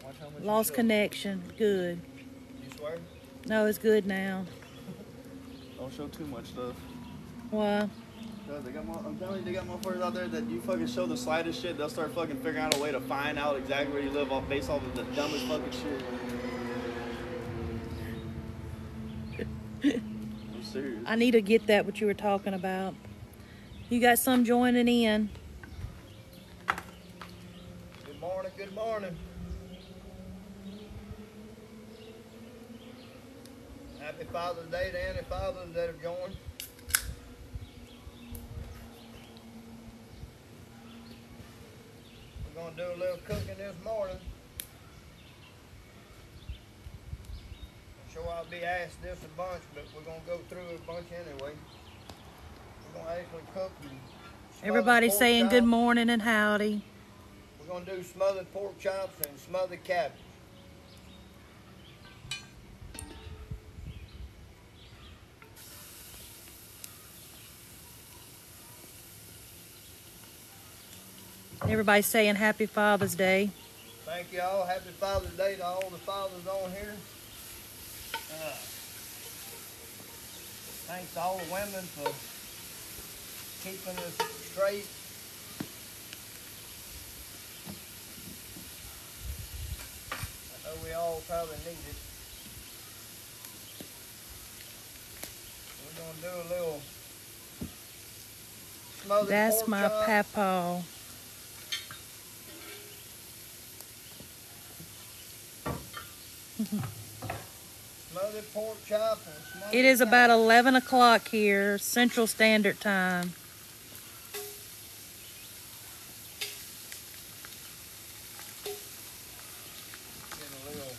Watch how much Lost connection. Good. You swear? No, it's good now. Don't show too much stuff. Why? I'm telling you, they got motherfuckers out there that you fucking show the slightest shit, they'll start fucking figuring out a way to find out exactly where you live based off of the dumbest fucking shit. I'm serious. I need to get that, what you were talking about. You got some joining in. Good morning, good morning. Happy Father's Day to any fathers that have joined. We're going to do a little cooking this morning. I'm sure I'll be asked this a bunch, but we're going to go through a bunch anyway. We're going to actually cook. Everybody saying chops. good morning and howdy. We're going to do smothered pork chops and smothered cabbage. Everybody's saying happy Father's Day. Thank you all. Happy Father's Day to all the fathers on here. Thanks to all the women for keeping us straight. I know we all probably need it. We're going to do a little smothered That's pork my chop. papaw. Smothered pork chop and smothered It is about cabbage. 11 o'clock here, Central Standard Time. Get a little,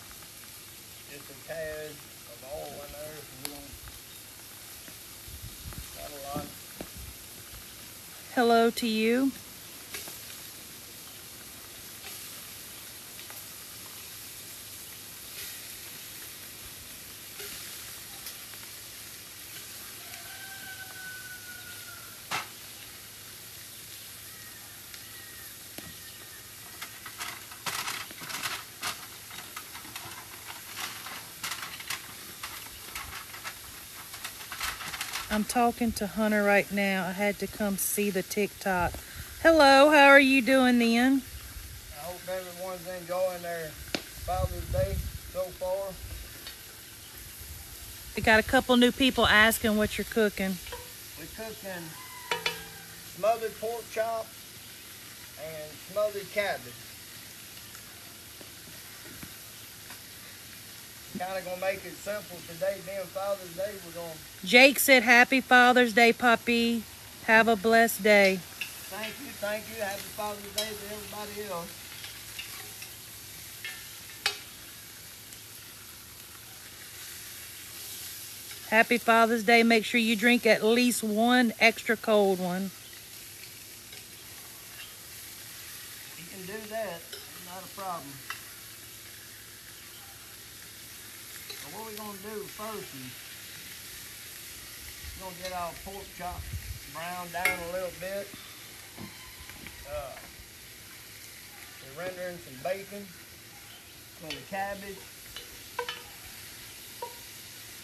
just a tad of oil in there if you want. Not a lot. Hello to you. I'm talking to Hunter right now. I had to come see the TikTok. Hello, how are you doing then? I hope everyone's enjoying their Father's Day so far. We got a couple new people asking what you're cooking. We're cooking smothered pork chops and smothered cabbage. Kind of gonna make it simple today, being Father's Day. We're gonna. Jake said happy Father's Day, puppy. Have a blessed day. Thank you, thank you. Happy Father's Day to everybody else. Happy Father's Day. Make sure you drink at least one extra cold one. You can do that. It's not a problem. But what we're going to do first is we're going to get our pork chops browned down a little bit. We're rendering some bacon on the cabbage.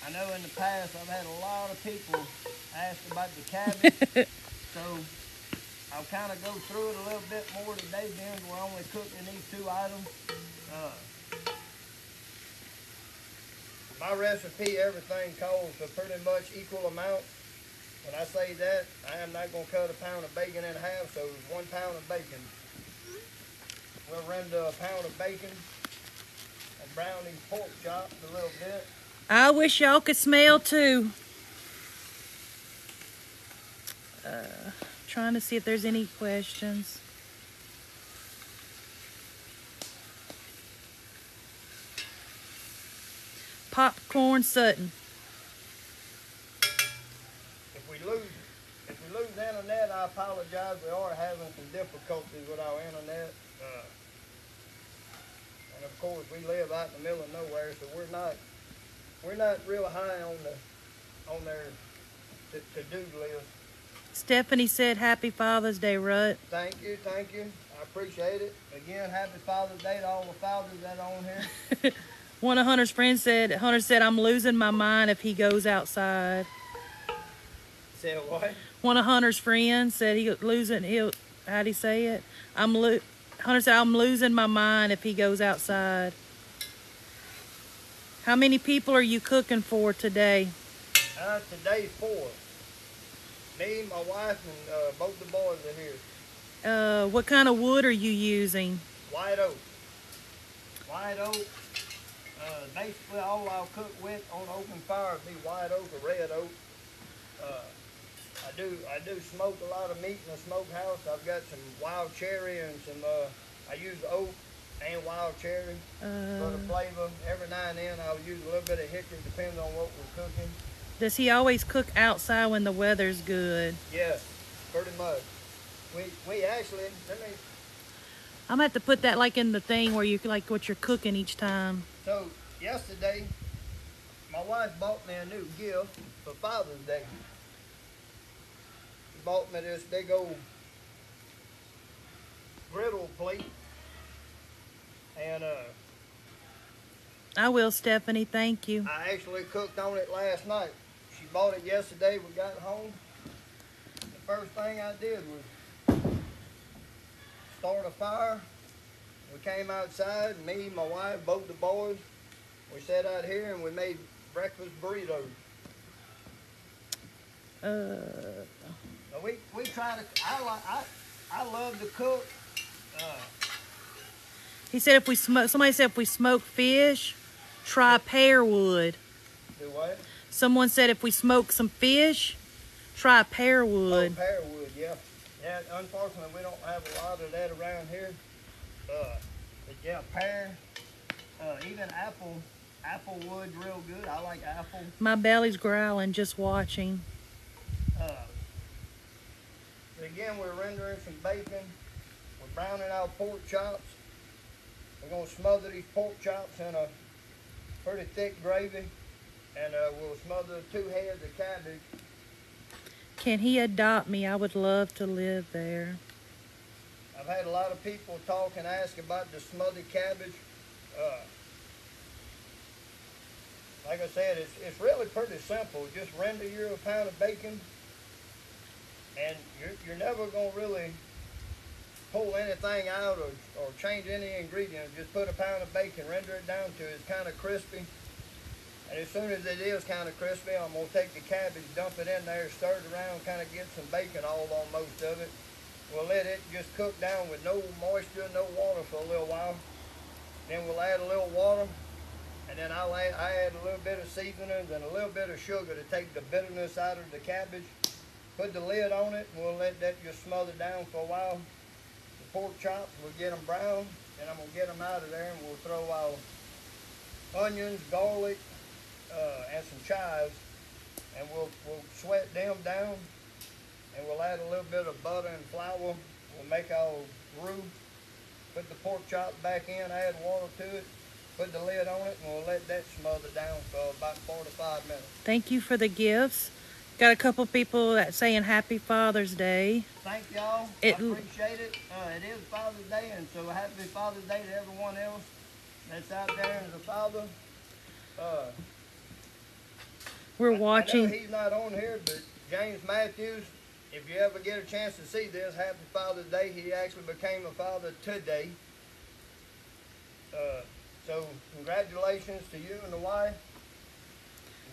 I know in the past I've had a lot of people ask about the cabbage, so I'll kind of go through it a little bit more today, being we're only cooking these two items. My recipe, everything calls for pretty much equal amounts. When I say that, I am not going to cut a pound of bacon in half, so 1 pound of bacon. We'll render a pound of bacon and brown these pork chops a little bit. I wish y'all could smell too. Trying to see if there's any questions. Popcorn Sutton. If we lose internet, I apologize. We are having some difficulties with our internet. And of course, we live out in the middle of nowhere, so we're not real high on their to-do list. Stephanie said happy Father's Day, Rut. Thank you. I appreciate it. Again, happy Father's Day to all the fathers that are on here. One of Hunter's friends said, Hunter said, I'm losing my mind if he goes outside. Said what? One of Hunter's friends said how'd he say it? Hunter said, I'm losing my mind if he goes outside. How many people are you cooking for today? Today's 4. Me, my wife, and both the boys are here. What kind of wood are you using? White oak. White oak. Basically, all I'll cook with on open fire would be white oak or red oak. I do smoke a lot of meat in the smokehouse. I've got some wild cherry and some. I use oak and wild cherry for the flavor. Every now and then I'll use a little bit of hickory, depending on what we're cooking. Does he always cook outside when the weather's good? Yes, pretty much. We actually, I'm gonna have to put that like in the thing where you like what you're cooking each time. So yesterday, my wife bought me a new gift for Father's Day. She bought me this big old griddle plate, and I will, Stephanie. Thank you. I actually cooked on it last night. She bought it yesterday. We got home. The first thing I did was start a fire. We came outside, me, my wife, both the boys. We sat out here and we made breakfast burritos. We try to. I love to cook. He said if we smoke. Somebody said if we smoke fish, try pearwood. Do what? Someone said if we smoke some fish, try pearwood. Oh, pearwood, yeah. Yeah, unfortunately we don't have a lot of that around here. But yeah, pear, even apple wood real good. I like apple. My belly's growling just watching. Again, we're rendering some bacon. We're browning out pork chops. We're gonna smother these pork chops in a pretty thick gravy, and we'll smother 2 heads of cabbage. Can he adopt me? I would love to live there. I've had a lot of people talk and ask about the smothered cabbage. Like I said, it's really pretty simple. Just render you a pound of bacon, and you're never gonna really pull anything out or change any ingredients. Just put a pound of bacon, render it down to it's kind of crispy. And as soon as it is kind of crispy, I'm going to take the cabbage, dump it in there, stir it around, kind of get some bacon all on most of it. We'll let it just cook down with no moisture, no water for a little while. Then we'll add a little water, and then I add a little bit of seasonings and a little bit of sugar to take the bitterness out of the cabbage. Put the lid on it, and we'll let that just smother down for a while. The pork chops, we'll get them brown, and I'm going to get them out of there, and we'll throw our onions, garlic, and some chives, and we'll sweat them down, and we'll add a little bit of butter and flour. We'll make our roux, put the pork chops back in, add water to it, put the lid on it, and we'll let that smother down for about 45 minutes. Thank you for the gifts. Got a couple people that saying Happy Father's Day. Thank y'all. I appreciate it. It is Father's Day, and so happy Father's Day to everyone else that's out there as a father. We're watching. I know he's not on here, but James Matthews, if you ever get a chance to see this, happy Father's Day. He actually became a father today. So congratulations to you and the wife.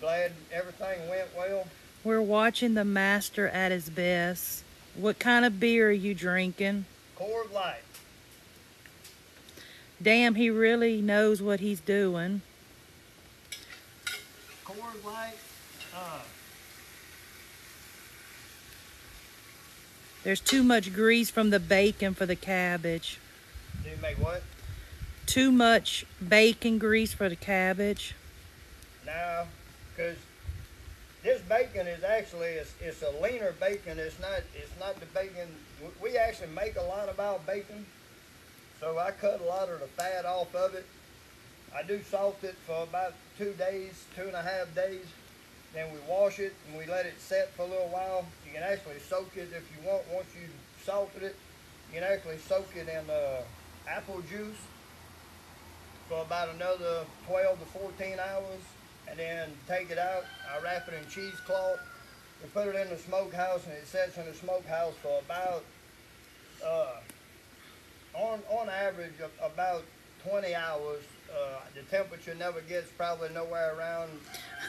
Glad everything went well. We're watching the master at his best. What kind of beer are you drinking? Coors Light. Damn, he really knows what he's doing. Coors Light. There's too much grease from the bacon for the cabbage. Do you make what? Too much bacon grease for the cabbage. No, because this bacon is actually it's a leaner bacon. It's not the bacon. We actually make a lot of our bacon, so I cut a lot of the fat off of it. I do salt it for about 2 days, 2.5 days. Then we wash it and we let it set for a little while. You can actually soak it if you want. Once you salted it, you can actually soak it in apple juice for about another 12 to 14 hours, and then take it out. I wrap it in cheesecloth. We put it in the smokehouse, and it sits in the smokehouse for about, on average, about 20 hours. The temperature never gets probably nowhere around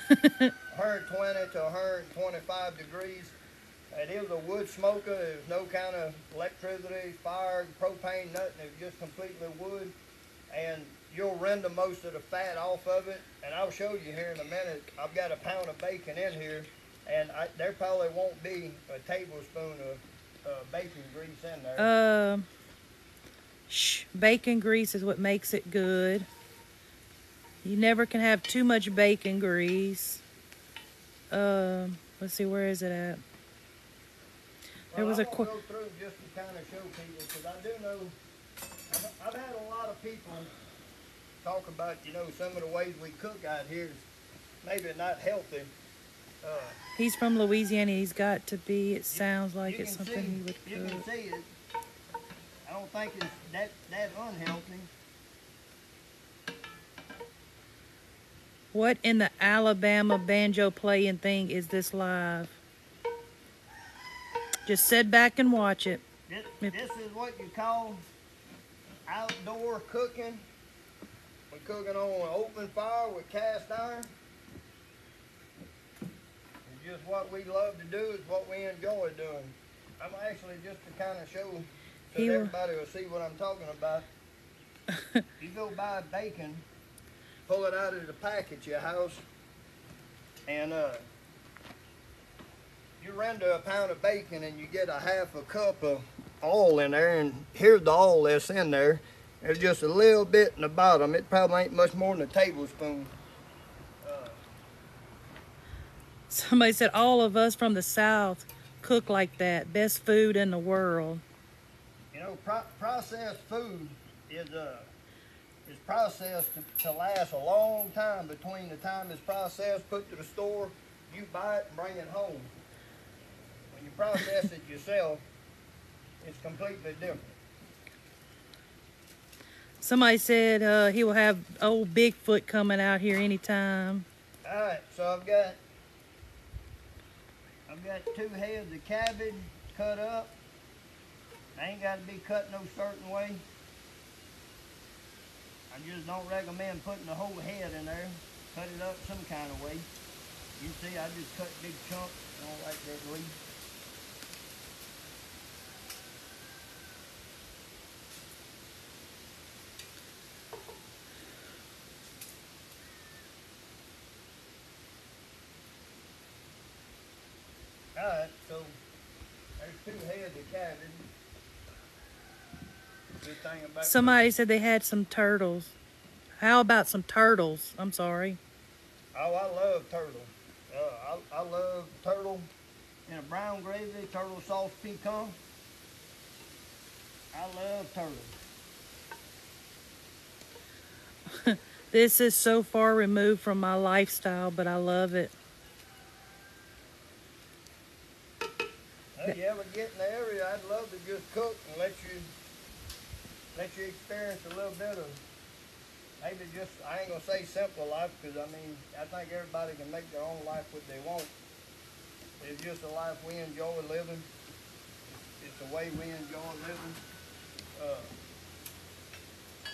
120 to 125 degrees. It is a wood smoker. There's no kind of electricity, fire, propane, nothing. It's just completely wood. And you'll render most of the fat off of it. And I'll show you here in a minute. I've got a pound of bacon in here, and there probably won't be a tablespoon of bacon grease in there. Bacon grease is what makes it good. You never can have too much bacon grease. Let's see, where is it at? There was I a won't go through just to kind of show people, because I do know I've had a lot of people talk about, some of the ways we cook out here is maybe not healthy. He's from Louisiana. He's got to be. It sounds like it's something he would cook. You can see it. I don't think it's that unhealthy. What in the Alabama banjo playing thing is this live? Just sit back and watch it. This is what you call outdoor cooking. We're cooking on an open fire with cast iron. It's just what we love to do. It's what we enjoy doing. I'm actually just to kind of show so that everybody will see what I'm talking about. You go buy bacon, pull it out of the pack at your house, and you render a pound of bacon and you get a half a cup of oil in there, and here's the oil that's in there. There's just a little bit in the bottom. It probably ain't much more than a tablespoon. Somebody said all of us from the South cook like that. Best food in the world. Processed food is processed to last a long time. Between the time it's processed, put to the store, you buy it and bring it home. When you process it yourself, it's completely different. Somebody said he will have old Bigfoot coming out here anytime. All right, so I've got 2 heads of cabbage cut up. They ain't got to be cut no certain way. I just don't recommend putting the whole head in there. Cut it up some kind of way. You see, I just cut big chunks. I don't like that leaf. Alright, so there's 2 heads of cabbage. Good thing about Somebody said they had some turtles. How about some turtles? I'm sorry. Oh, I love turtle. I love turtle in a brown gravy, turtle sauce pecan. I love turtle. This is so far removed from my lifestyle, but I love it. If you ever get in the area, I'd love to just cook and let you experience a little bit of, maybe just, I ain't gonna say simple life, because I think everybody can make their own life what they want. It's just a life we enjoy living. It's the way we enjoy living.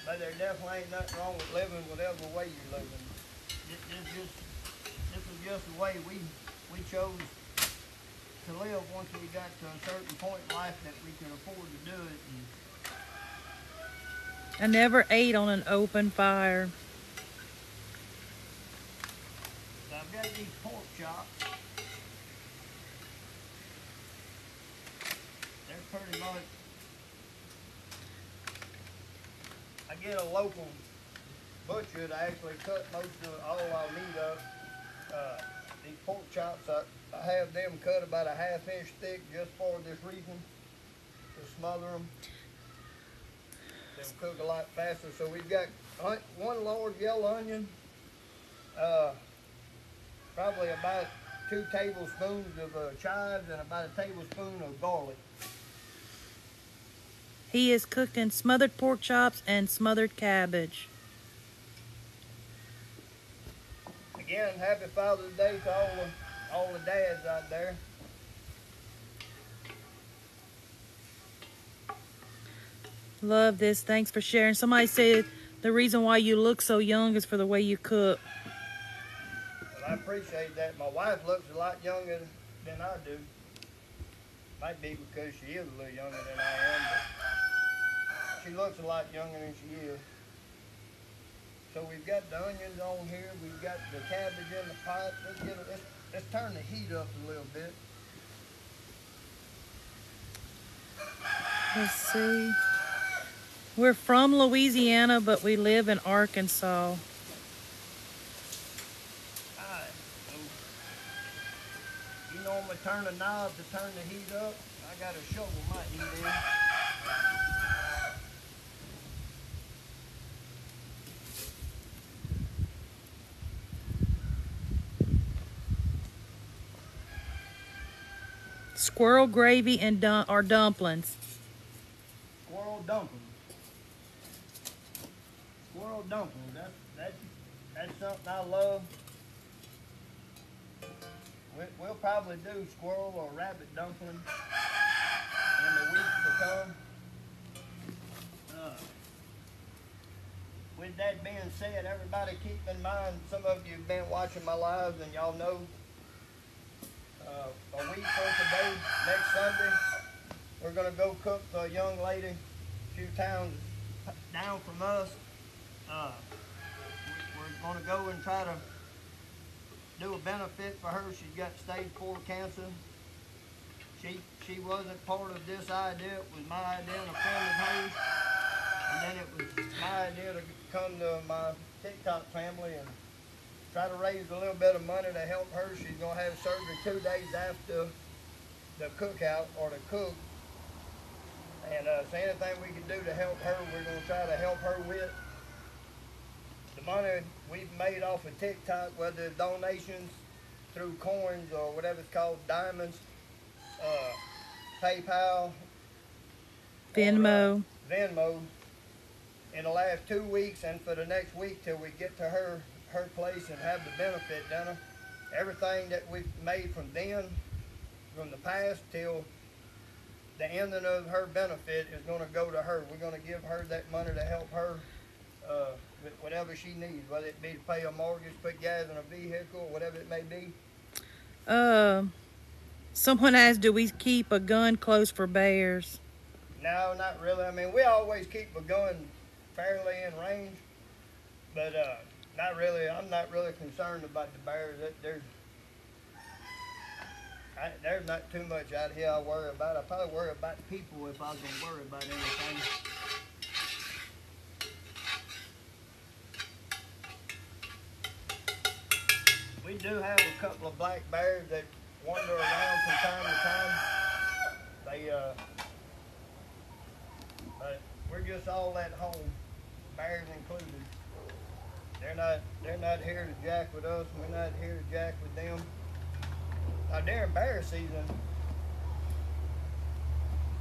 But there definitely ain't nothing wrong with living whatever way you're living. This is just the way we chose to live once we got to a certain point in life that we can afford to do it. I never ate on an open fire. So I've got these pork chops. They're pretty much, I get a local butcher to actually cut most of all our meat up. These pork chops, I have them cut about a 1/2 inch thick just for this reason, to smother them. They'll cook a lot faster. So we've got 1 large yellow onion, probably about 2 tablespoons of chives, and about a tablespoon of garlic. He is cooking smothered pork chops and smothered cabbage. Again, happy Father's Day to all the dads out there. Love this. Thanks for sharing. Somebody said the reason why you look so young is for the way you cook. Well, I appreciate that. My wife looks a lot younger than I do. Might be because she is a little younger than I am, but she looks a lot younger than she is. So we've got the onions on here. We've got the cabbage in the pot. Let's turn the heat up a little bit. Let's see. We're from Louisiana, but we live in Arkansas. Alright, so you know I'm gonna turn the knob to turn the heat up. I gotta shovel my heat in. Squirrel gravy and or dumplings. Squirrel dumplings. Squirrel dumplings. That's something I love. We'll probably do squirrel or rabbit dumplings in the weeks to come. With that being said, everybody keep in mind, some of you have been watching my lives and y'all know a week from today, next Sunday, we're going to go cook for a young lady a few towns down from us. We're going to go and try to do a benefit for her. She's got stage 4 cancer. She wasn't part of this idea. It was my idea and a friend of hers. And then it was my idea to come to my TikTok family and try to raise a little bit of money to help her. She's going to have surgery 2 days after the cookout or the cook. And so anything we can do to help her, we're going to try to help her with. The money we've made off of TikTok, whether it's donations through coins or whatever it's called, diamonds, PayPal, Venmo. Venmo, in the last 2 weeks and for the next week till we get to her place and have the benefit dinner. Everything that we've made from then, from the past till the ending of her benefit is going to go to her. We're going to give her that money to help her with whatever she needs, whether it be to pay a mortgage, put gas in a vehicle, whatever it may be. Someone asked, do we keep a gun close for bears? No, not really. I mean, we always keep a gun fairly in range, but not really. I'm not really concerned about the bears. There's not too much out here I worry about. I probably worry about people if I was going to worry about anything. We do have a couple of black bears that wander around from time to time. But we're just all at home, bears included. They're not here to jack with us. We're not here to jack with them. Now during bear season,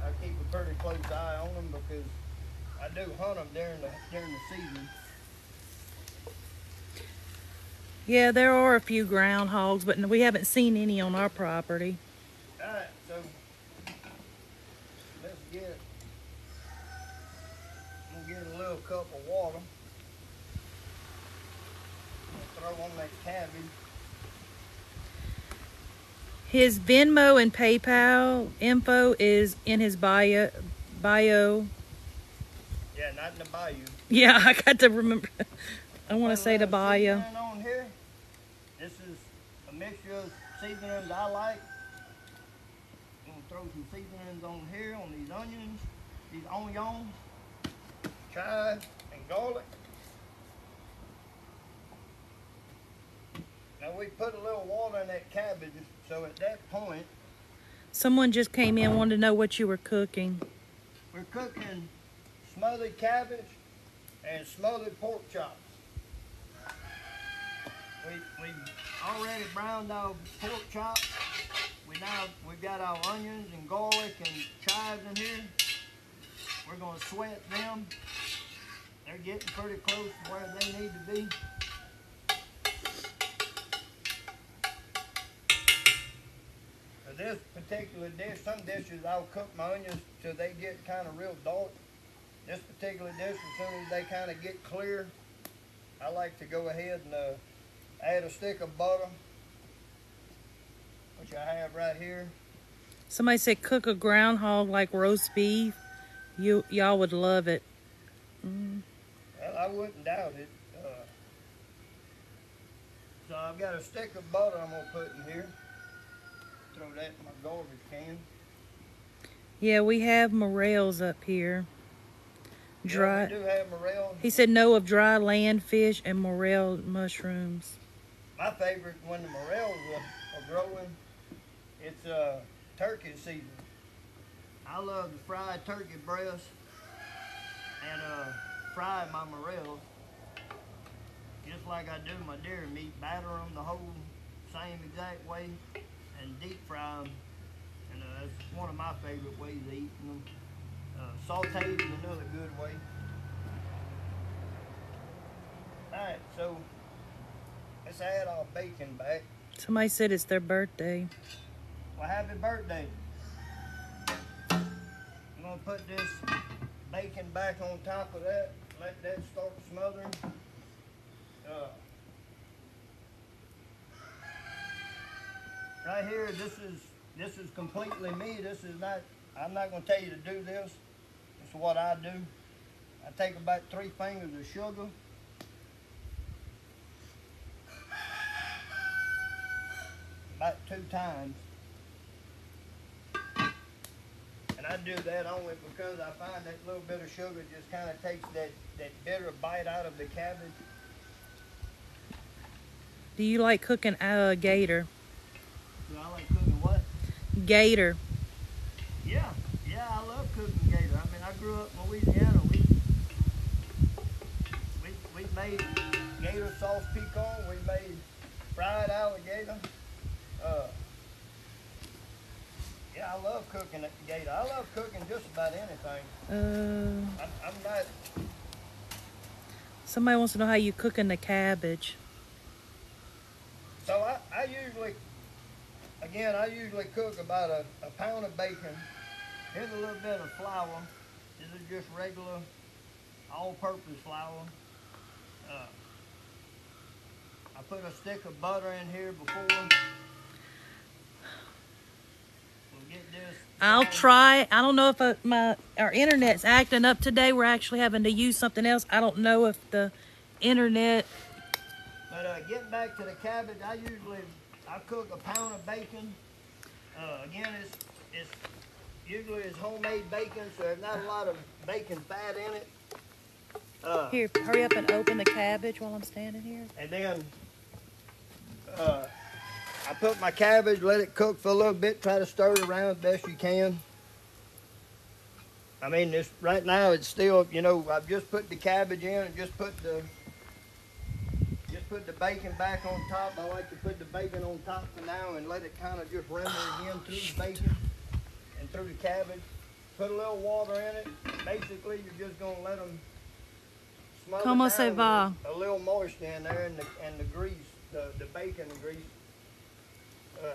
I keep a pretty close eye on them because I do hunt them during the season. Yeah, there are a few groundhogs, but we haven't seen any on our property. All right, so I'm gonna get a little cup of water. Throw on that cabbage. His Venmo and PayPal info is in his bio. Yeah, not in the bayou. Yeah, I got to remember. I want to say the bio. On here. This is a mixture of seasonings I like. I'm gonna throw some seasonings on here on these onions, these onions, chives, and garlic. Now we put a little water in that cabbage, so at that point, Someone just came in, wanted to know what you were cooking. we're cooking smothered cabbage and smothered pork chops. We've already browned our pork chops. We've got our onions and garlic and chives in here. we're gonna sweat them. They're getting pretty close to where they need to be. For this particular dish, some dishes I'll cook my onions till they get kind of real dark. This particular dish, as soon as they kind of get clear, I like to go ahead and add a stick of butter, which I have right here. Somebody said cook a groundhog like roast beef. Y'all would love it. Well, I wouldn't doubt it. So I've got a stick of butter I'm gonna put in here. Throw that in my garbage can. Yeah, we have morels up here. Dry. Yeah, we do have morels. He said no of dry land fish and morel mushrooms. My favorite when the morels are growing, it's turkey season. I love to fry turkey breast and fry my morels just like I do my deer meat. Batter them the whole same exact way and deep fry them. And that's one of my favorite ways of eating them. Sauteed is another good way. Alright, so let's add our bacon back. Somebody said it's their birthday. Well, happy birthday. I'm going to put this bacon back on top of that. Let that start smothering. Right here, this is completely me. This is not, I'm not going to tell you to do this. This is what I do. I take about 3 fingers of sugar. About 2 times. And I do that only because I find that little bit of sugar just kind of takes that bitter bite out of the cabbage. Do you like cooking gator? Do I like cooking what? Gator. Yeah, I love cooking gator. I mean, I grew up in Louisiana. We made gator sauce pecan. We made fried alligator. Yeah, I love cooking gator. I love cooking just about anything. I'm not. Somebody wants to know how you cooking the cabbage. So I usually cook about a pound of bacon. Here's a little bit of flour. This is just regular all-purpose flour. I put a stick of butter in here before. We'll get this. I'll try. I don't know if our internet's acting up today. We're actually having to use something else. I don't know if the internet. But getting back to the cabbage, I cook a pound of bacon. Again, it's usually it's homemade bacon, so there's not a lot of bacon fat in it. Here, hurry up and open the cabbage while I'm standing here. And then I put my cabbage, let it cook for a little bit, try to stir it around best you can. I mean, right now it's still, you know, I've just put the cabbage in and just put the bacon back on top. I like to put the bacon on top for now and let it kind of just render again through the bacon and through the cabbage. Put a little water in it. Basically, you're just going to let them smother Como down se va? a little moisture in there and the grease, the bacon grease.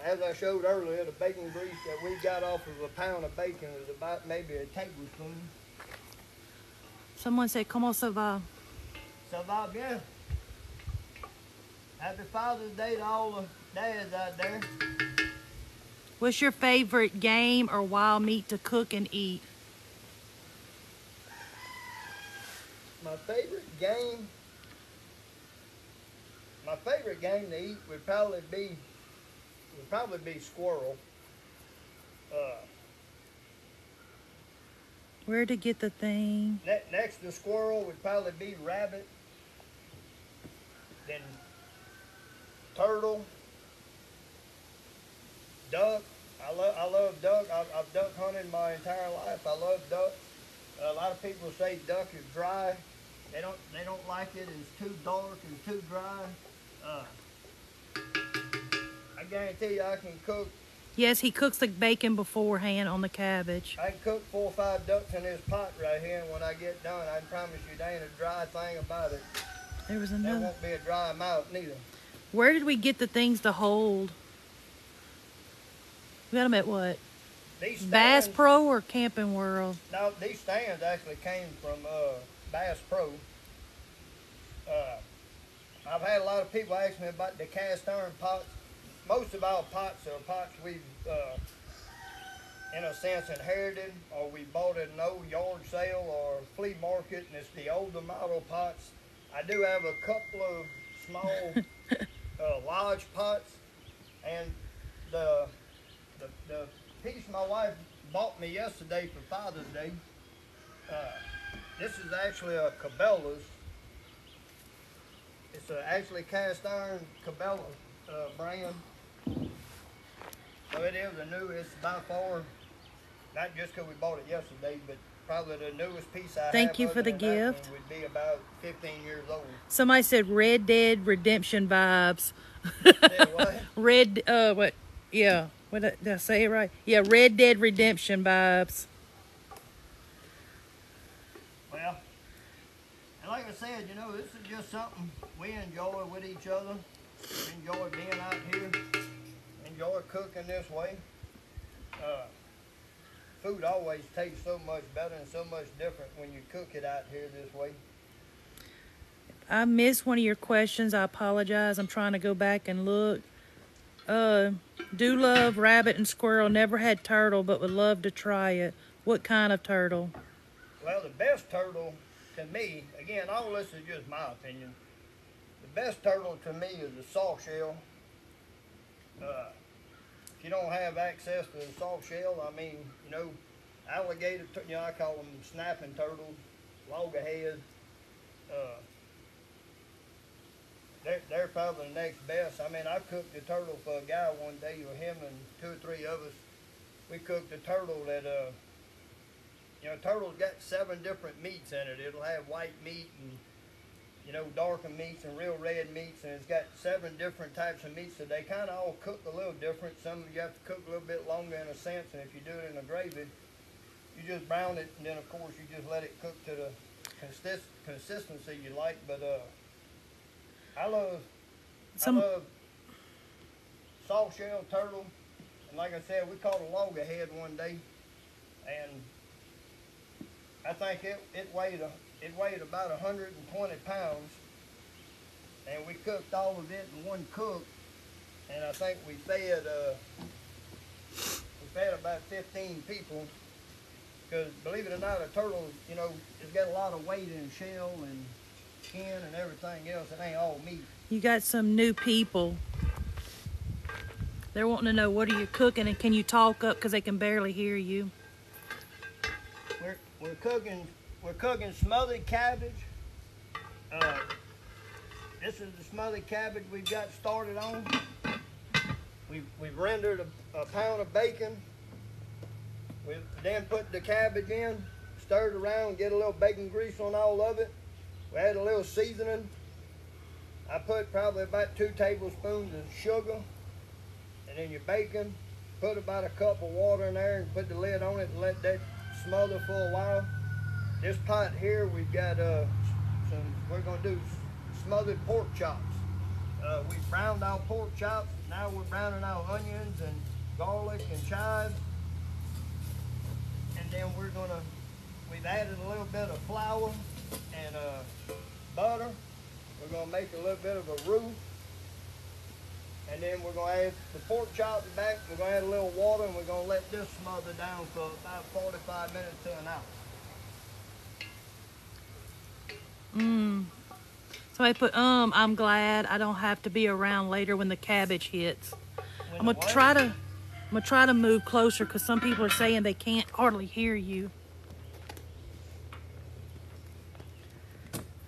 As I showed earlier, the bacon grease that we got off of a pound of bacon is about maybe a tablespoon. Someone said, "Como se va?" Ça va bien. Happy Father's Day to all the dads out there. What's your favorite game or wild meat to cook and eat? My favorite game to eat would probably be squirrel. Where to get the thing? Next to squirrel would probably be rabbit. Then turtle, duck. I love duck. I've duck hunted my entire life. I love duck. A lot of people say duck is dry. They don't like it. It's too dark and too dry. I guarantee you I can cook Yes, he cooks the bacon beforehand on the cabbage. I can cook 4 or 5 ducks in this pot right here, and when I get done, I can promise you there ain't a dry thing about it. There was There another. won't be a dry mouth neither. Where did we get the things to hold? We got them at what? These Bass stands, Pro or Camping World? no, these stands actually came from Bass Pro. I've had a lot of people ask me about the cast iron pots. Most of our pots are pots we've, in a sense, inherited, or we bought at an old yard sale or flea market, and it's the older model pots. I do have a couple of small large pots, and the piece my wife bought me yesterday for Father's Day. This is actually a Cabela's. It's actually cast iron Cabela brand. So it is the newest by far. Not just because we bought it yesterday, but probably the newest piece I have. Thank you for the other than that gift. one would be about 15 years old. Somebody said Red Dead Redemption vibes. Say what? Red, what? Yeah. What did I say it right? Yeah, Red Dead Redemption vibes. Well, and like I said, you know, this is just something we enjoy with each other. We enjoy being out here. Enjoy cooking this way. Food always tastes so much better and so much different when you cook it out here this way. I missed one of your questions. I apologize. I'm trying to go back and look. Do love rabbit and squirrel. Never had turtle, but would love to try it. What kind of turtle? Well, the best turtle to me, again, all this is just my opinion. The best turtle to me is the soft shell. If you don't have access to the soft shell, I mean, you know, alligator, you know, I call them snapping turtles, loggerhead. They're probably the next best. I mean, I cooked a turtle for a guy one day, or him and 2 or 3 of us. We cooked a turtle that, you know, turtle's got 7 different meats in it. It'll have white meat and, you know, darker meats and real red meats, and it's got 7 different types of meats, so they kind of all cook a little different. Some you have to cook a little bit longer in a sense, and if you do it in a gravy, you just brown it, and then of course you just let it cook to the consistency you like. But I love soft shell turtle, and like I said, we caught a loggerhead one day, and I think it weighed about 120 pounds, and we cooked all of it in one cook, and I think we fed about 15 people, because believe it or not, a turtle, you know, it's got a lot of weight in shell and skin and everything else. It ain't all meat. You got some new people. They're wanting to know what are you cooking, and can you talk up because they can barely hear you. We're cooking smothered cabbage. This is the smothered cabbage we've got started on. We've rendered a pound of bacon. We then put the cabbage in, stirred around, get a little bacon grease on all of it. We add a little seasoning. I put probably about 2 tablespoons of sugar, and then your bacon. Put about a cup of water in there and put the lid on it and let that smother for a while. This pot here, we've got we're gonna do smothered pork chops. We browned our pork chops. Now we're browning our onions and garlic and chives. And then we've added a little bit of flour and butter. We're gonna make a little bit of a roux. And then we're gonna add the pork chops back. We're gonna add a little water, and we're gonna let this smother down for about 45 minutes to an hour. So I put, I'm glad I don't have to be around later when the cabbage hits. I'm gonna try to move closer because some people are saying they can't hardly hear you.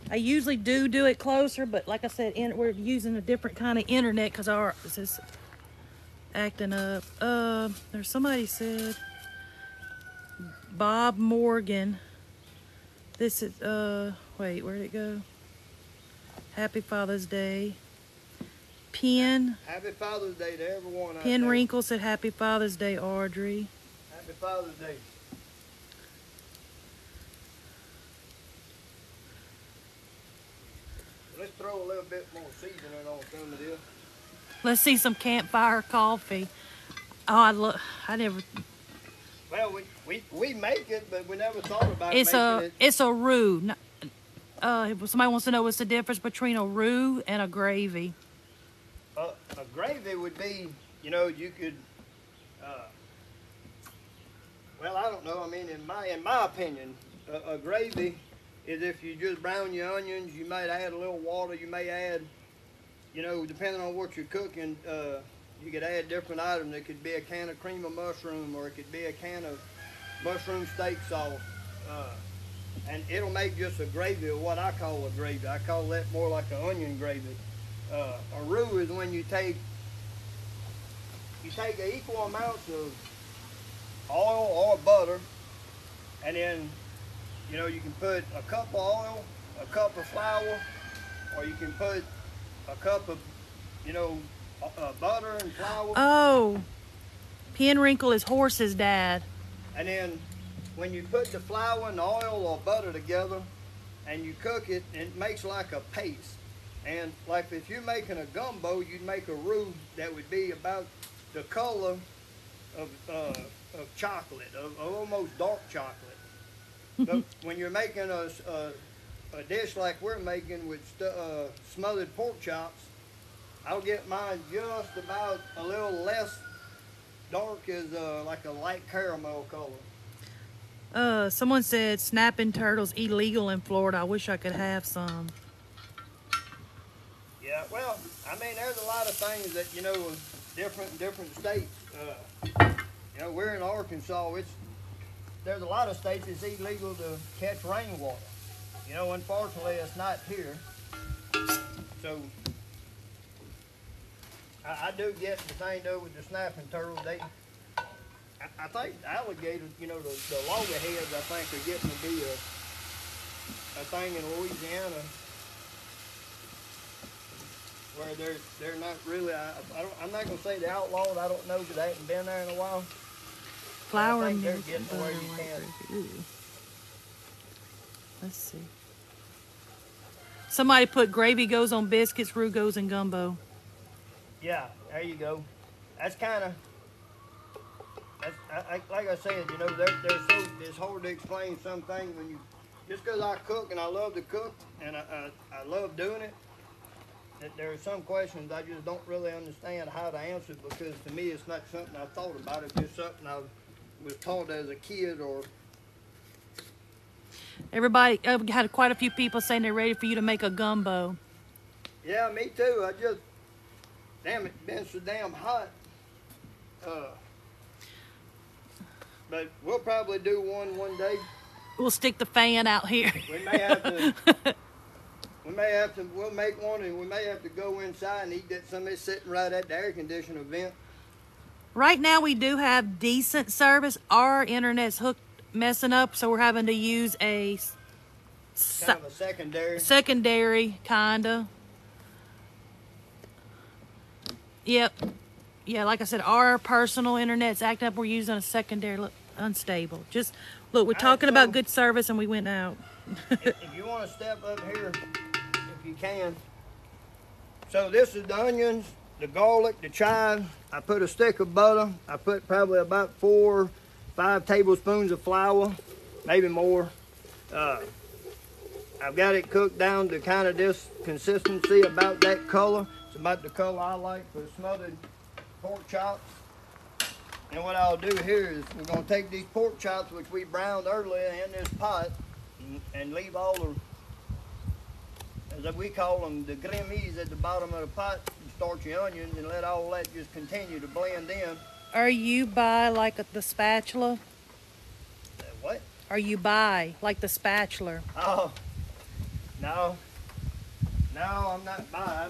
I usually do it closer, but like I said, we're using a different kind of internet because ours is acting up. There's somebody said, Bob Morgan. This is, wait, where'd it go? Happy Father's Day. Penn. Happy Father's Day to everyone out Penn there. Wrinkle said Happy Father's Day, Audrey. Happy Father's Day. Let's throw a little bit more seasoning on some of this. Let's see some campfire coffee. Oh, I never. Well, we make it, but we never thought about making it. It's a roux. Somebody wants to know what's the difference between a roux and a gravy. A gravy would be, you know, you could. Well, I don't know. I mean, in my opinion, a gravy is if you just brown your onions. You might add a little water. You may add, you know, depending on what you're cooking. You could add different items. It could be a can of cream of mushroom, or it could be a can of mushroom steak sauce. And it'll make just a gravy, or what I call a gravy. I call that more like an onion gravy. A roux is when you take equal amounts of oil or butter, and then, you know, you can put a cup of oil, a cup of flour, or you can put a cup of, you know, butter and flour. Oh, Penn Wrinkle is Horse's dad. And then when you put the flour and the oil or butter together and you cook it, it makes like a paste. And like if you're making a gumbo, you'd make a roux that would be about the color of chocolate, of almost dark chocolate. But when you're making a dish like we're making with smothered pork chops, I'll get mine just about a little less dark as like a light caramel color. Someone said snapping turtles illegal in Florida. I wish I could have some. Yeah, well, I mean, there's a lot of things that, you know, different in different states. You know, we're in Arkansas. There's a lot of states it's illegal to catch rainwater. You know, unfortunately, it's not here. So I do get the thing though with the snapping turtles. I think alligators, you know, the loggerheads, I think are getting to be a thing in Louisiana where they're not really. I'm not gonna say they're outlawed. I don't know because I haven't been there in a while. Flour and milk getting and where butter you white can. gravy. Ooh. Let's see. Somebody put gravy goes on biscuits, roux goes in gumbo. Yeah, there you go. That's kind of, like I said, you know, it's hard to explain some things when you, just because I cook and I love to cook and I love doing it, that there are some questions I just don't really understand how to answer because to me it's not something I thought about. It's just something I was taught as a kid or... Everybody, had quite a few people saying they're ready for you to make a gumbo. Yeah, me too. Damn, it's been so damn hot. But we'll probably do one day. We'll stick the fan out here. We may have to, we'll make one and we may have to go inside and eat that somebody's sitting right at the air conditioner vent. Right now we do have decent service. Our internet's messing up, so we're having to use a kind of a secondary. Secondary, kinda. Yep. Yeah, like I said, our personal internet's acting up. We're using a secondary. Look, unstable. Just look, we're talking about good service, and we went out. if you want to step up here, if you can. So this is the onions, the garlic, the chive. I put a stick of butter. I put probably about 4 or 5 tablespoons of flour, maybe more. I've got it cooked down to kind of this consistency, about that color. It's about the color I like for smothered pork chops. And what I'll do here is we're going to take these pork chops, which we browned earlier, in this pot and leave all the, as we call them, the grimmies at the bottom of the pot. You start your onions and let all that just continue to blend in. Are you by like the spatula? What? Are you by like the spatula? Oh, no, I'm not by.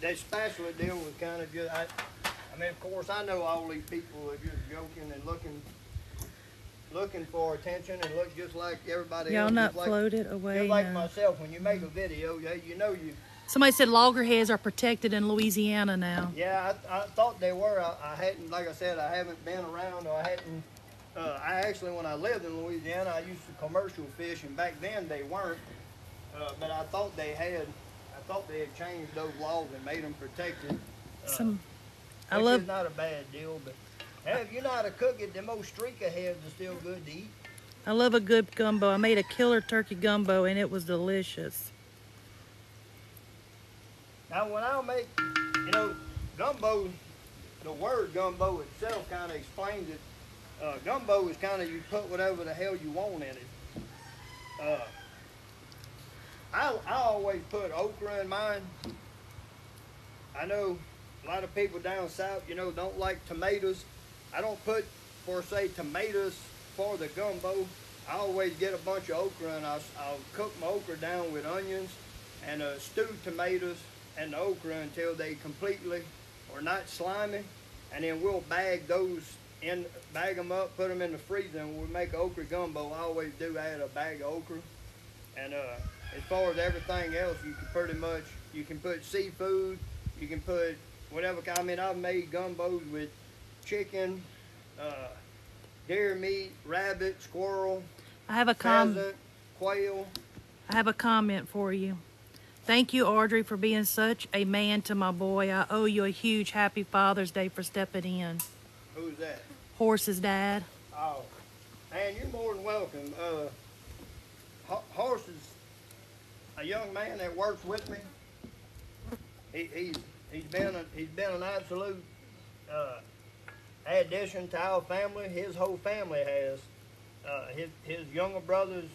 That spatula deal was kind of just, I mean, of course, I know all these people are just joking and looking looking for attention and look just like everybody Y'all else. not Just floated like, away just like now. myself, when you make a video, you know you. Somebody said loggerheads are protected in Louisiana now. Yeah, I thought they were. I hadn't, like I said, I haven't been around, or I hadn't. I actually, when I lived in Louisiana, I used to commercial fish, and back then they weren't. But I thought they had. I thought they had changed those laws and made them protected. Which is not a bad deal, but hey, if you know how to cook it, the most streaker heads are still good to eat. I love a good gumbo. I made a killer turkey gumbo and it was delicious. Now when I make, you know, gumbo, the word gumbo itself kind of explains it. Gumbo is kind of you put whatever the hell you want in it. I always put okra in mine. I know a lot of people down south, you know, don't like tomatoes. I don't put, for say, tomatoes for the gumbo. I always get a bunch of okra and I'll cook my okra down with onions and stewed tomatoes and the okra until they completely are not slimy. And then we'll bag those in, bag them up, put them in the freezer, and when we make okra gumbo, I always do add a bag of okra. And as far as everything else, you can pretty much, you can put seafood, you can put whatever. I mean, I've made gumbos with chicken, deer meat, rabbit, squirrel, pheasant, quail. I have a comment for you. Thank you, Audrey, for being such a man to my boy. I owe you a huge happy Father's Day for stepping in. Who's that? Horse's dad. Oh, man, you're more than welcome. Horse is a young man that works with me. He's been an absolute addition to our family. His whole family has. His younger brother's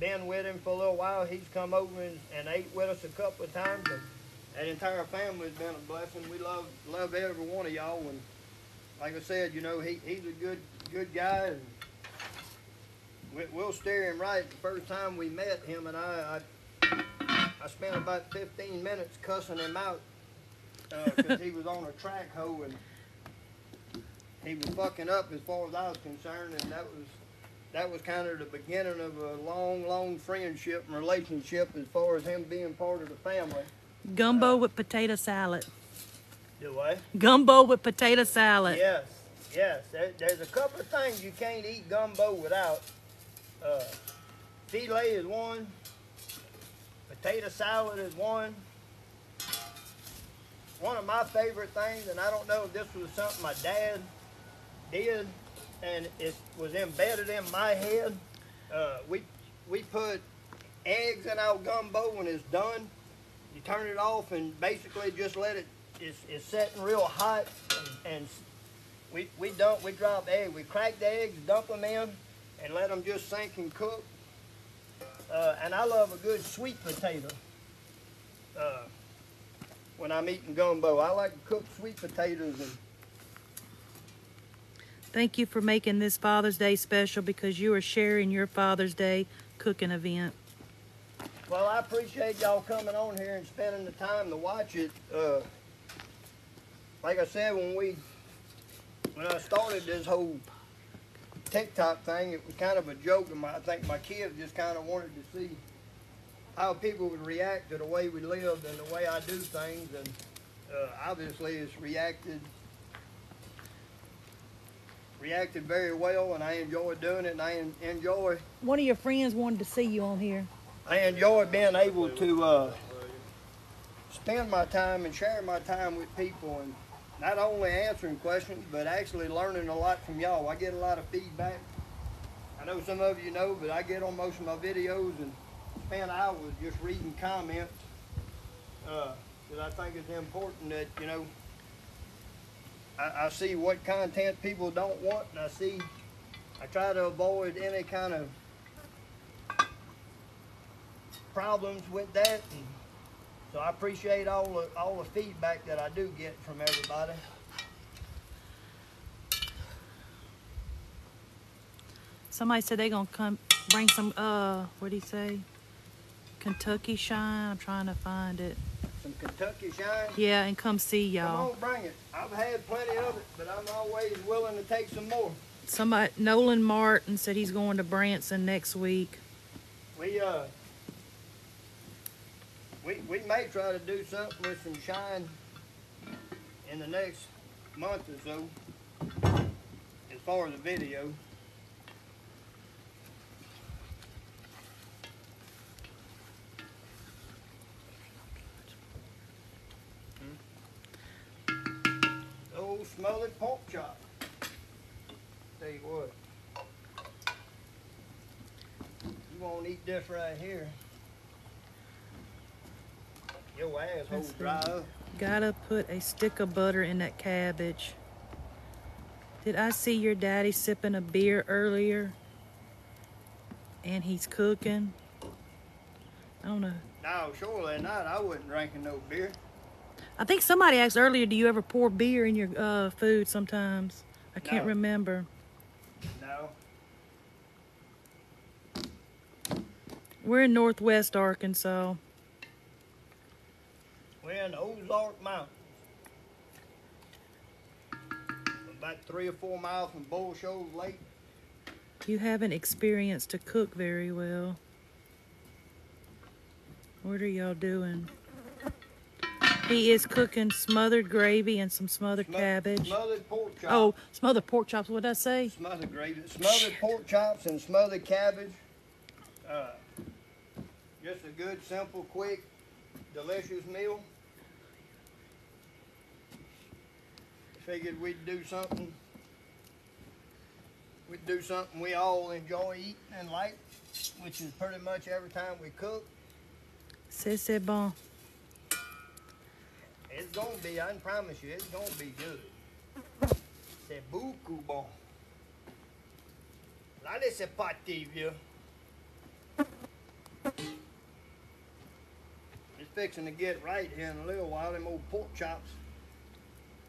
been with him for a little while. He's come over and ate with us a couple of times, and that entire family has been a blessing. We love every one of y'all, and like I said, you know, he's a good guy, and we'll steer him right. The first time we met him and I spent about 15 minutes cussing him out because he was on a track hoe and he was fucking up as far as I was concerned, and that was kind of the beginning of a long friendship and relationship as far as him being part of the family. Gumbo with potato salad. Do I? Gumbo with potato salad. Yes. There's a couple of things you can't eat gumbo without. Filet is one. Potato salad is one. One of my favorite things, and I don't know if this was something my dad did, and it was embedded in my head. We put eggs in our gumbo when it's done. You turn it off and basically just let it. It's setting real hot, and we drop eggs. We crack the eggs, dump them in, and let them just sink and cook. And I love a good sweet potato when I'm eating gumbo. I like to cook sweet potatoes. And thank you for making this Father's Day special because you are sharing your Father's Day cooking event. Well, I appreciate y'all coming on here and spending the time to watch it. Like I said, when I started this whole TikTok thing, it was kind of a joke, and I think my kids just kind of wanted to see how people would react to the way we lived and the way I do things, and obviously it's reacted very well, and I enjoy doing it, and I enjoy... One of your friends wanted to see you on here. I enjoy being able to spend my time and share my time with people, and not only answering questions, but actually learning a lot from y'all. I get a lot of feedback. I know some of you know, but I get on most of my videos and spend hours just reading comments. Because I think it's important that, you know, I see what content people don't want, and I try to avoid any kind of problems with that. And so I appreciate all the feedback that I do get from everybody. Somebody said they're gonna come bring some what'd he say? Kentucky Shine. I'm trying to find it. Some Kentucky Shine? Yeah, and come see y'all. Come on, bring it. I've had plenty of it, but I'm always willing to take some more. Somebody, Nolan Martin said he's going to Branson next week. We may try to do something with some shine in the next month or so, as far as the video. Old smothered pork chop. Tell you what, you won't eat this right here. Your ass will dry up. Gotta put a stick of butter in that cabbage. Did I see your daddy sipping a beer earlier? And he's cooking? I don't know. No, surely not. I wasn't drinking no beer. I think somebody asked earlier, do you ever pour beer in your food sometimes? I can't remember. No. We're in northwest Arkansas. We're in the Ozark Mountains. About 3 or 4 miles from Bull Shoals Lake. You haven't experienced to cook very well. What are y'all doing? He is cooking smothered gravy and some smothered cabbage. Smothered pork chops. Oh, smothered pork chops. What did I say? Smothered gravy. Smothered pork chops and smothered cabbage. Just a good, simple, quick, delicious meal. Figured we'd do something. We'd do something we all enjoy eating and like, which is pretty much every time we cook. C'est bon. It's gonna be, I can promise you, it's gonna be good. C'est beaucoup bon. Là, c'est parti, vieux. It's fixing to get right here in a little while. Them old pork chops,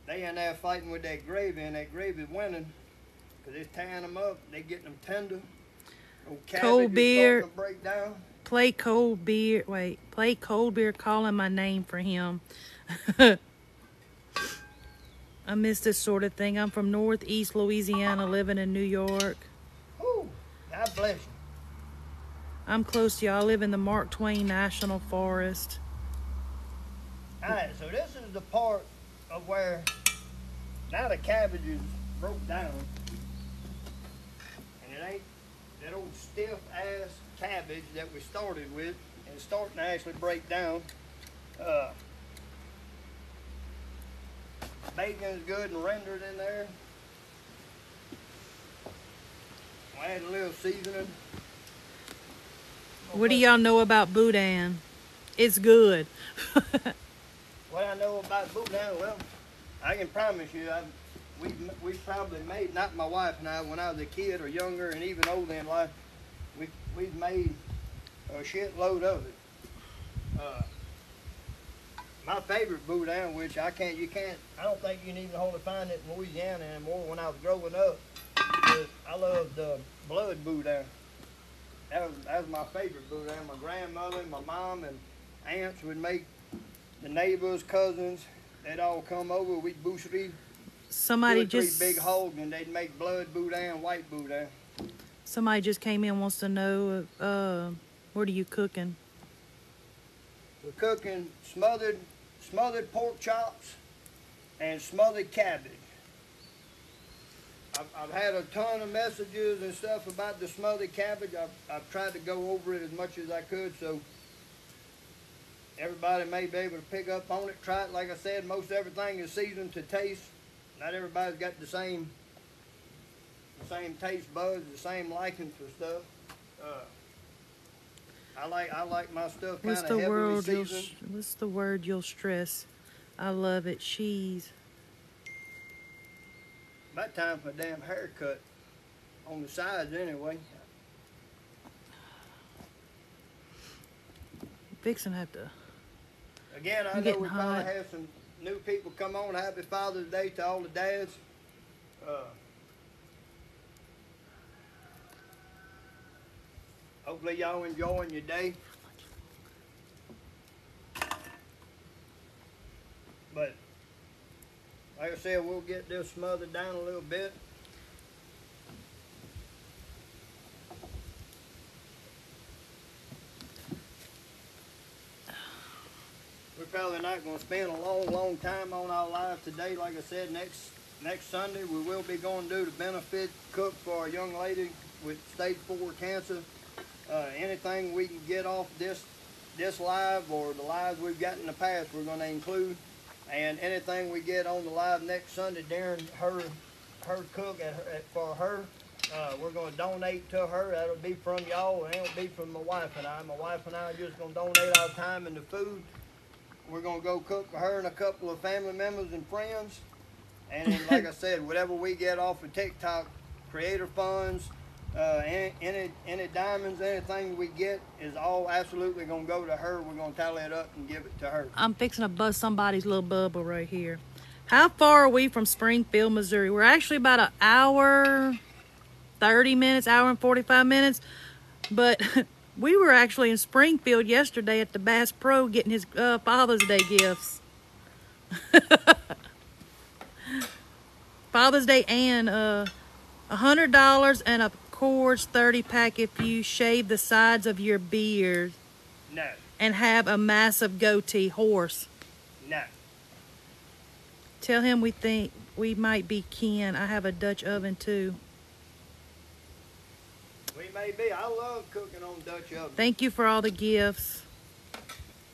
they in there fighting with that gravy, and that gravy's winning. Because it's tearing them up. They getting them tender. Old Cold beer. To break down. Play cold beer. Wait. Play cold beer calling my name for him. I miss this sort of thing. I'm from Northeast Louisiana, living in New York. Ooh, God bless you. I'm close to y'all. I live in the Mark Twain National Forest. Alright, so this is the part of where now the cabbage is broke down. And it ain't that old stiff ass cabbage that we started with. And it's starting to actually break down. Bacon's good and rendered in there. We'll add a little seasoning. What do y'all know about boudin? It's good. What I know about boudin, well, I can promise you, we've probably made, not my wife and I, when I was a kid or younger and even older in life, we've made a shitload of it. My favorite boudin, which I don't think you can even hardly find it in Louisiana anymore. When I was growing up, I loved blood boudin. That was my favorite boudin. My grandmother, my mom, and aunts would make. The neighbors, cousins, they'd all come over. We'd boucherie. Somebody 2 or 3 just big hogs, and they'd make blood boudin, white boudin. Somebody just came in, wants to know what are you cooking? We're cooking smothered pork chops and smothered cabbage. I've had a ton of messages and stuff about the smothered cabbage. I've tried to go over it as much as I could, so everybody may be able to pick up on it, try it. Like I said, most everything is seasoned to taste. Not everybody's got the same taste buds, the same liking for stuff. I like my stuff kind of heavily seasoned. What's the word you'll stress? I love it. Cheese. About time for a damn haircut on the sides anyway. Fixing to have to. Again, I know we probably have some new people come on. Happy Father's Day to all the dads. Hopefully y'all enjoying your day. But like I said, we'll get this smothered down a little bit. probably not going to spend a long time on our live today. Like I said, next Sunday we will be going to do the benefit cook for a young lady with stage 4 cancer. Anything we can get off this live or the lives we've got in the past, we're going to include. And anything we get on the live next Sunday during her cook for her, we're going to donate to her. That'll be from y'all, and it'll be from my wife and I. My wife and I are just going to donate our time and the food. We're going to go cook for her and a couple of family members and friends. And then, like I said, whatever we get off of TikTok, creator funds, any diamonds, anything we get is all absolutely going to go to her. We're going to tally it up and give it to her. I'm fixing to bust somebody's little bubble right here. How far are we from Springfield, Missouri? We're actually about an hour, 30 minutes, hour and 45 minutes. But we were actually in Springfield yesterday at the Bass Pro getting his Father's Day gifts. Father's Day and $100 and a Coors 30 pack if you shave the sides of your beard. No. And have a massive goatee horse. No. Tell him we think we might be kin. I have a Dutch oven too. We may be. I love cooking on Dutch oven. Thank you for all the gifts.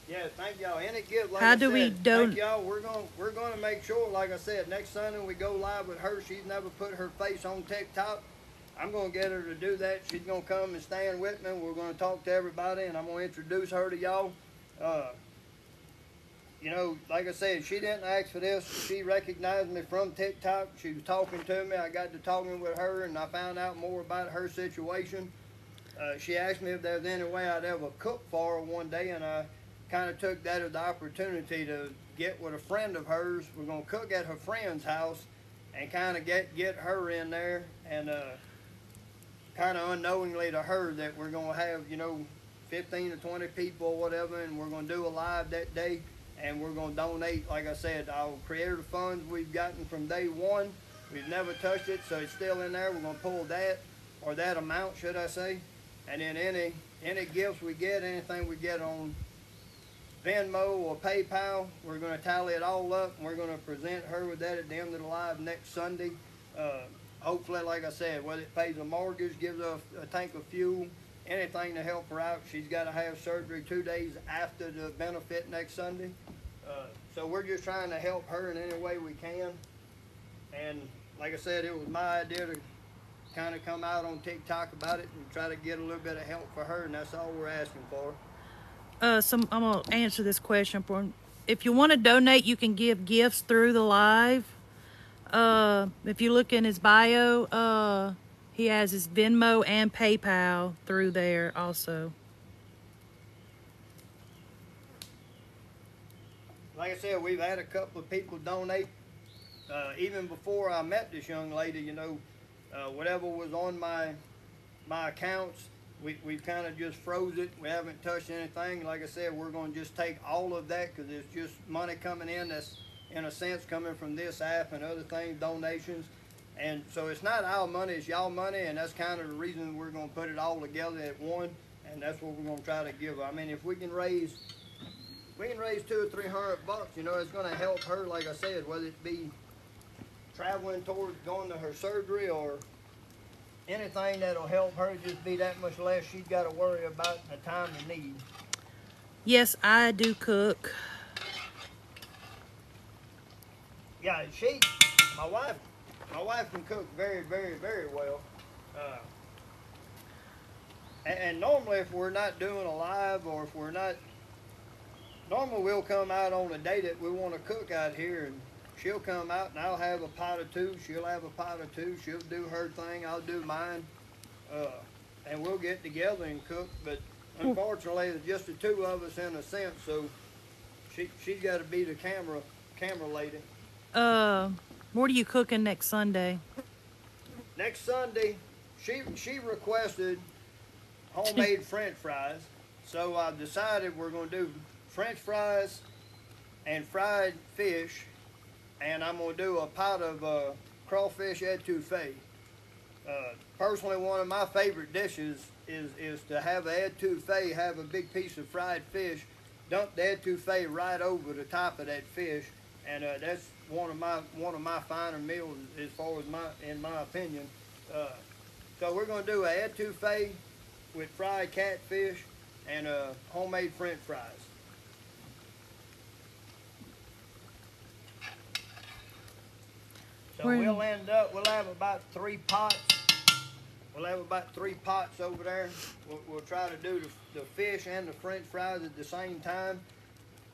Yeah, thank y'all. Any gift, like How I do said, we thank y'all. We're gonna make sure, like I said, next Sunday we go live with her. She's never put her face on TikTok. I'm gonna get her to do that. She's gonna come and stand with me. We're gonna talk to everybody, and I'm gonna introduce her to y'all. You know, like I said, she didn't ask for this. She recognized me from TikTok. She was talking to me. I got to talking with her, and I found out more about her situation. She asked me if there was any way I'd ever cook for her one day, and I kind of took that as the opportunity to get with a friend of hers. We're going to cook at her friend's house and kind of get her in there, and kind of unknowingly to her that we're going to have, you know, 15 to 20 people or whatever, and we're going to do a live that day, and we're going to donate, like I said, our creator funds we've gotten from day one. We've never touched it, so it's still in there. We're going to pull that, or that amount, should I say, and then any gifts we get, anything we get on Venmo or PayPal, we're going to tally it all up, and we're going to present her with that at the end of the live next Sunday. Hopefully, like I said, whether it pays a mortgage, gives her a tank of fuel, anything to help her out. She's got to have surgery 2 days after the benefit next Sunday. So we're just trying to help her in any way we can. And like I said, it was my idea to kind of come out on TikTok about it and try to get a little bit of help for her, and that's all we're asking for. I'm going to answer this question for him. If you want to donate, you can give gifts through the live. If you look in his bio, he has his Venmo and PayPal through there also. Like I said, we've had a couple of people donate. Even before I met this young lady, you know, whatever was on my accounts, we've kind of just froze it. We haven't touched anything. Like I said, we're going to just take all of that because it's just money coming in that's, in a sense, coming from this app and other things, donations. And so it's not our money, it's y'all money, and that's kind of the reason we're going to put it all together at one, and that's what we're going to try to give her. I mean, if we can raise $200 or $300, you know, it's going to help her, like I said, whether it be traveling towards going to her surgery or anything that'll help her just be that much less she's got to worry about the time of need. Yes, I do cook. Yeah, my wife can cook very, very, very well. And normally if we're not doing a live, or if we're not, normally we'll come out on a day that we want to cook out here, and she'll come out and I'll have a pot or two, she'll have a pot or two, she'll do her thing, I'll do mine, and we'll get together and cook. But unfortunately it's just the two of us in a sense, so she's got to be the camera lady. What are you cooking next Sunday? Next Sunday, she requested homemade French fries, so I've decided we're going to do French fries and fried fish, and I'm going to do a pot of crawfish etouffee. Personally, one of my favorite dishes is to have an etouffee, have a big piece of fried fish, dump the etouffee right over the top of that fish, and that's one of my finer meals as far as in my opinion. So we're gonna do a etouffee with fried catfish and homemade French fries. So we'll have about 3 pots. We'll have about 3 pots over there. We'll try to do the fish and the French fries at the same time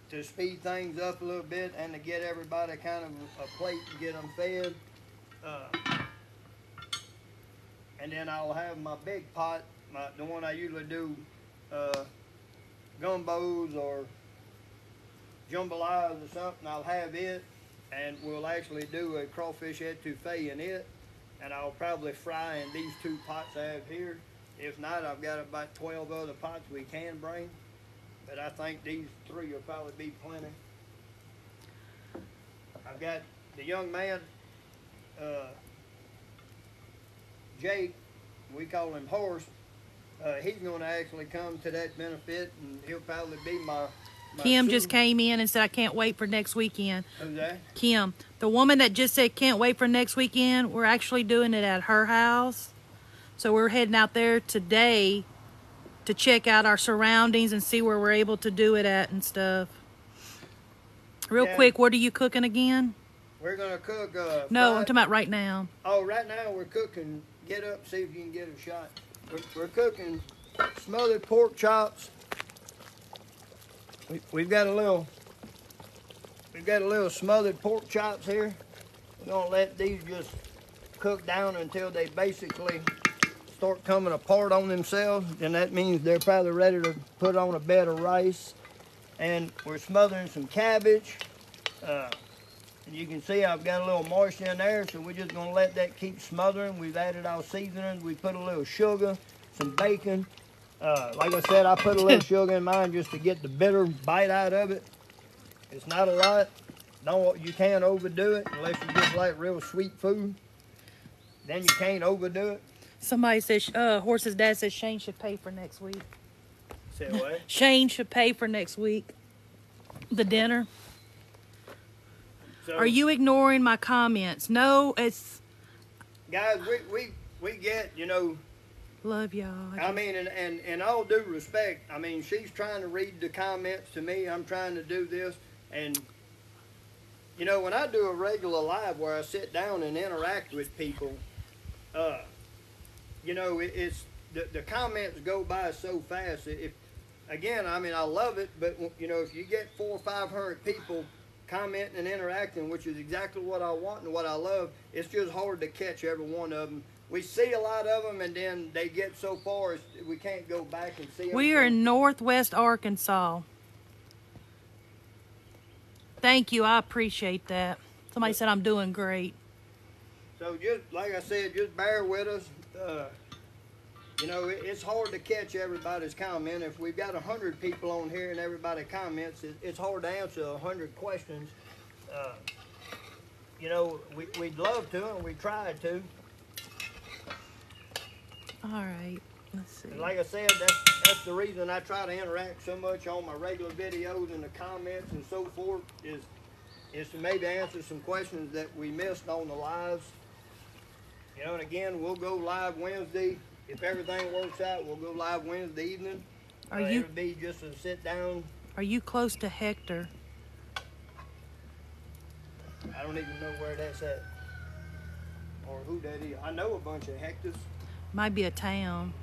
to speed things up a little bit and to get everybody kind of a plate to get them fed. And then I'll have my big pot, the one I usually do gumbos or jambalayas or something. I'll have it, and we'll actually do a crawfish etouffee in it, and I'll probably fry in these 2 pots I have here. If not, I've got about 12 other pots we can bring, but I think these 3 will probably be plenty. I've got the young man, Jake, we call him Horse. He's going to actually come to that benefit, and he'll probably be my Kim just came in and said, I can't wait for next weekend. Who's that? Kim. The woman that just said can't wait for next weekend, we're actually doing it at her house. So we're heading out there today to check out our surroundings and see where we're able to do it at and stuff. Real quick, what are you cooking again? We're going to cook... no, I'm talking about right now. Oh, right now we're cooking... Get up, see if you can get a shot. We're cooking smothered pork chops. We've got a little smothered pork chops here. We're gonna let these just cook down until they basically start coming apart on themselves, and that means they're probably ready to put on a bed of rice. And we're smothering some cabbage. And you can see I've got a little moisture in there, so we're just gonna let that keep smothering. We've added our seasonings. We put a little sugar, some bacon. Like I said, I put a little sugar in mine just to get the bitter bite out of it. It's not a lot. You can't overdo it unless you just like real sweet food. Then you can't overdo it. Somebody says, Horse's dad says Shane should pay for next week. Say what? Shane should pay for next week. The dinner. So, are you ignoring my comments? No, it's... Guys, we get, love y'all. I mean, and all due respect, I mean, she's trying to read the comments to me. I'm trying to do this. And, when I do a regular live where I sit down and interact with people, it's the comments go by so fast. Again, I mean, I love it, but, if you get 400 or 500 people commenting and interacting, which is exactly what I want and what I love, it's just hard to catch every one of them. We see a lot of them, and then they get so far we can't go back and see them. We are in Northwest Arkansas. Thank you. I appreciate that. Somebody said I'm doing great. So just like I said, just bear with us. It's hard to catch everybody's comment. If we've got 100 people on here and everybody comments, it's hard to answer 100 questions. We'd love to, and we tried to. All right, let's see. And like I said, that's the reason I try to interact so much on my regular videos and the comments and so forth is to maybe answer some questions that we missed on the lives. And again, we'll go live Wednesday. If everything works out, we'll go live Wednesday evening. It'll be just a sit down. Are you close to Hector? I don't even know where that's at or who that is. I know a bunch of Hectors. Might be a town.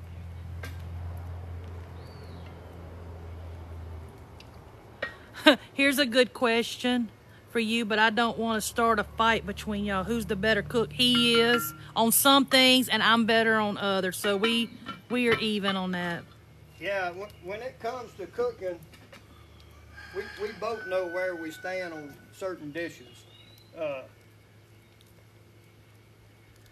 Here's a good question for you, but I don't want to start a fight between y'all. Who's the better cook? He is on some things, and I'm better on others. So we are even on that. Yeah, when it comes to cooking, we both know where we stand on certain dishes.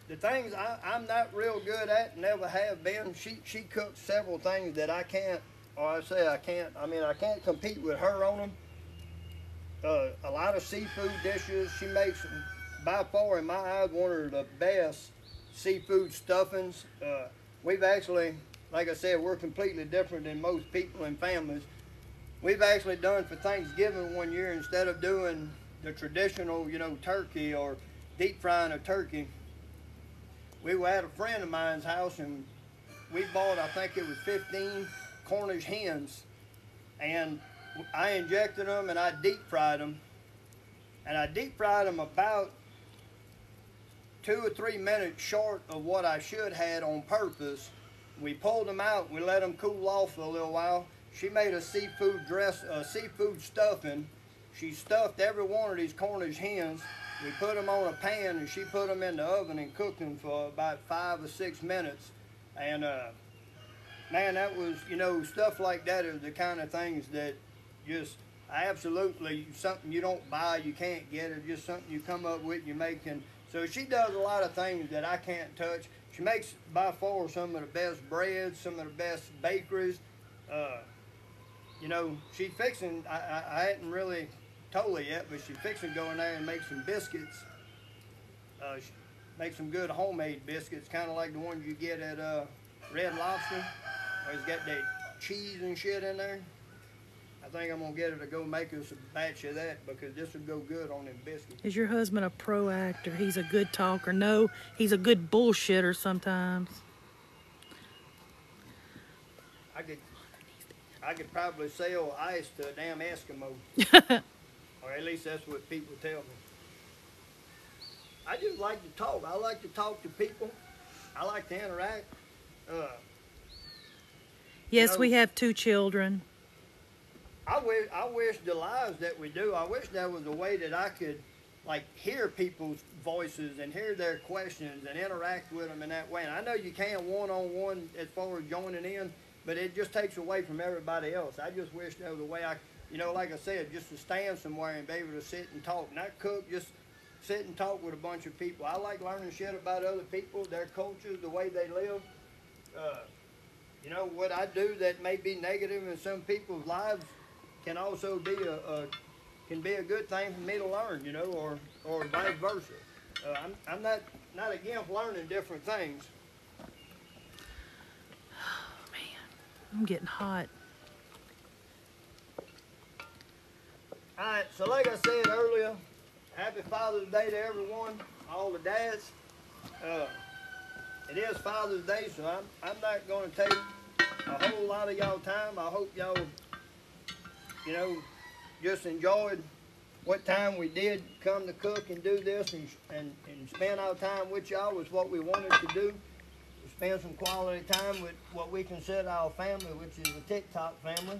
The things I'm not real good at, never have been. She cooks several things that I can't, or I say I can't. I mean, I can't compete with her on them. A lot of seafood dishes. She makes, by far in my eyes, one of the best seafood stuffings. We've actually, like I said, we're completely different than most people and families. we've actually done for Thanksgiving one year, instead of doing the traditional, turkey or deep frying a turkey, we were at a friend of mine's house and we bought, I think it was 15 Cornish hens, and I injected them and I deep fried them. And I deep fried them about 2 or 3 minutes short of what I should had on purpose. We pulled them out, we let them cool off for a little while. She made a seafood stuffing. She stuffed every one of these Cornish hens. We put them on a pan and she put them in the oven and cooked them for about 5 or 6 minutes. And man, that was, stuff like that is the kind of things that just absolutely something you don't buy, you can't get, it's just something you come up with, you make. And so she does a lot of things that I can't touch. She makes by far some of the best breads, some of the best bakeries. She's fixing, I hadn't really told her yet, but she's fixing to go in there and make some biscuits. She makes some good homemade biscuits, kind of like the ones you get at Red Lobster, where it's got that cheese and shit in there. I think I'm going to get her to go make us a batch of that, because this would go good on them biscuits. Is your husband a pro actor? He's a good talker. No, he's a good bullshitter sometimes. I could probably sell ice to a damn Eskimo. Or at least that's what people tell me. I just like to talk. I like to talk to people. I like to interact. Yes, we have 2 children. I wish the lives that we do, I wish there was a way that I could hear people's voices and hear their questions and interact with them in that way. And I know you can one-on-one as far as joining in, but it just takes away from everybody else. I just wish there was a way like I said, just to stand somewhere and be able to sit and talk. Not cook, just sit and talk with a bunch of people. I like learning shit about other people, their cultures, the way they live. What I do that may be negative in some people's lives can also be a good thing for me to learn, or vice versa. I'm not against learning different things. Oh man, I'm getting hot. All right, so like I said earlier, happy Father's Day to everyone, all the dads. It is Father's Day, so I'm not going to take a whole lot of y'all time. I hope y'all, just enjoyed what time we did come to cook and do this and spend our time with y'all was what we wanted to do. Spend some quality time with what we consider our family, which is a TikTok family.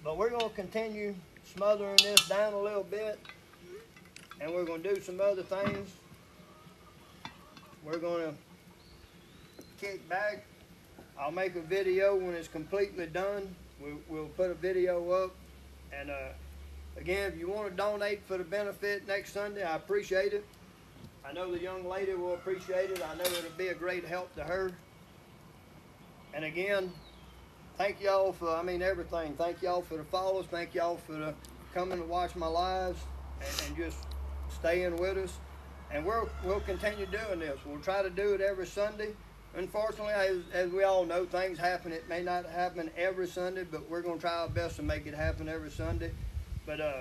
But we're going to continue smothering this down a little bit, and we're going to do some other things. We're going to kick back. I'll make a video when it's completely done. We'll put a video up. And again, if you want to donate for the benefit next Sunday, I appreciate it. I know the young lady will appreciate it. I know it'll be a great help to her. And again, thank y'all for, everything. Thank y'all for the follows. Thank y'all for coming to watch my lives and just staying with us. And we'll continue doing this. We'll try to do it every Sunday. Unfortunately, as we all know, things happen. It may not happen every Sunday, but we're going to try our best to make it happen every Sunday. But